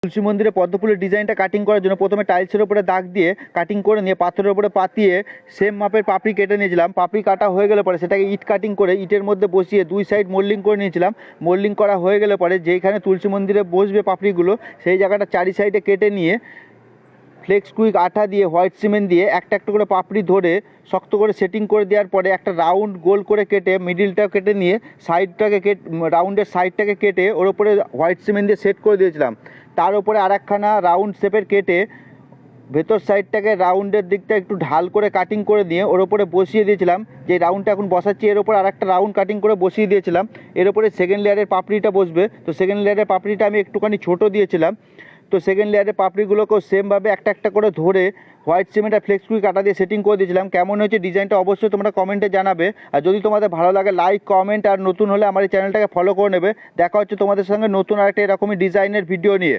তুলসী মন্দিরে পদ্ম ফুলের ডিজাইনটা কাটিং করার জন্য প্রথমে টাইলসের উপরে দাগ দিয়ে কাটিং করে নিয়ে পাথরের উপরে পাতিয়ে সেম মাপের পাপড়ি কেটে নিয়েছিলাম। পাপড়ি কাটা হয়ে গেলে পরে সেটাকে ইট কাটিং করে ইটের মধ্যে বসিয়ে দুই সাইড মোল্ডিং করে নিয়েছিলাম। মোল্ডিং করা হয়ে গেলে পরে যেইখানে তুলসী মন্দিরে বসবে পাপড়িগুলো সেই জায়গাটা চারি সাইডে কেটে নিয়ে ফ্লেক্স কুইক আঠা দিয়ে হোয়াইট সিমেন্ট দিয়ে একটা একটা করে পাপড়ি ধরে শক্ত করে সেটিং করে দেওয়ার পরে একটা রাউন্ড গোল করে কেটে মিডিলটা কেটে নিয়ে সাইডটাকে রাউন্ডের সাইডটাকে কেটে ওর উপরে হোয়াইট সিমেন্ট দিয়ে সেট করে দিয়েছিলাম। তার উপরে আর একখানা রাউন্ড শেপের কেটে ভেতর সাইডটাকে রাউন্ডের দিকটা একটু ঢাল করে কাটিং করে দিয়ে ওর উপরে বসিয়ে দিয়েছিলাম। যে রাউন্ডটা এখন বসাচ্ছি এর উপর আর একটা রাউন্ড কাটিং করে বসিয়ে দিয়েছিলাম। এর উপরে সেকেন্ড লেয়ারের পাপড়িটা বসবে। তো সেকেন্ড লেয়ারের পাপড়িটা আমি একটুখানি ছোটো দিয়েছিলাম। তো সেকেন্ড লেয়ারের পাপড়িগুলোকেও সেমভাবে একটা একটা করে ধরে হোয়াইট সিমেন্ট আর ফ্লেক্স কুইক কাটা দিয়ে সেটিং করে দিয়েছিলাম। কেমন হয়েছে ডিজাইনটা অবশ্যই তোমরা কমেন্টে জানাবে। আর যদি তোমাদের ভালো লাগে লাইক কমেন্ট আর নতুন হলে আমার এই চ্যানেলটাকে ফলো করে নেবে। দেখা হচ্ছে তোমাদের সঙ্গে নতুন আরেকটা এরকমই ডিজাইনের ভিডিও নিয়ে।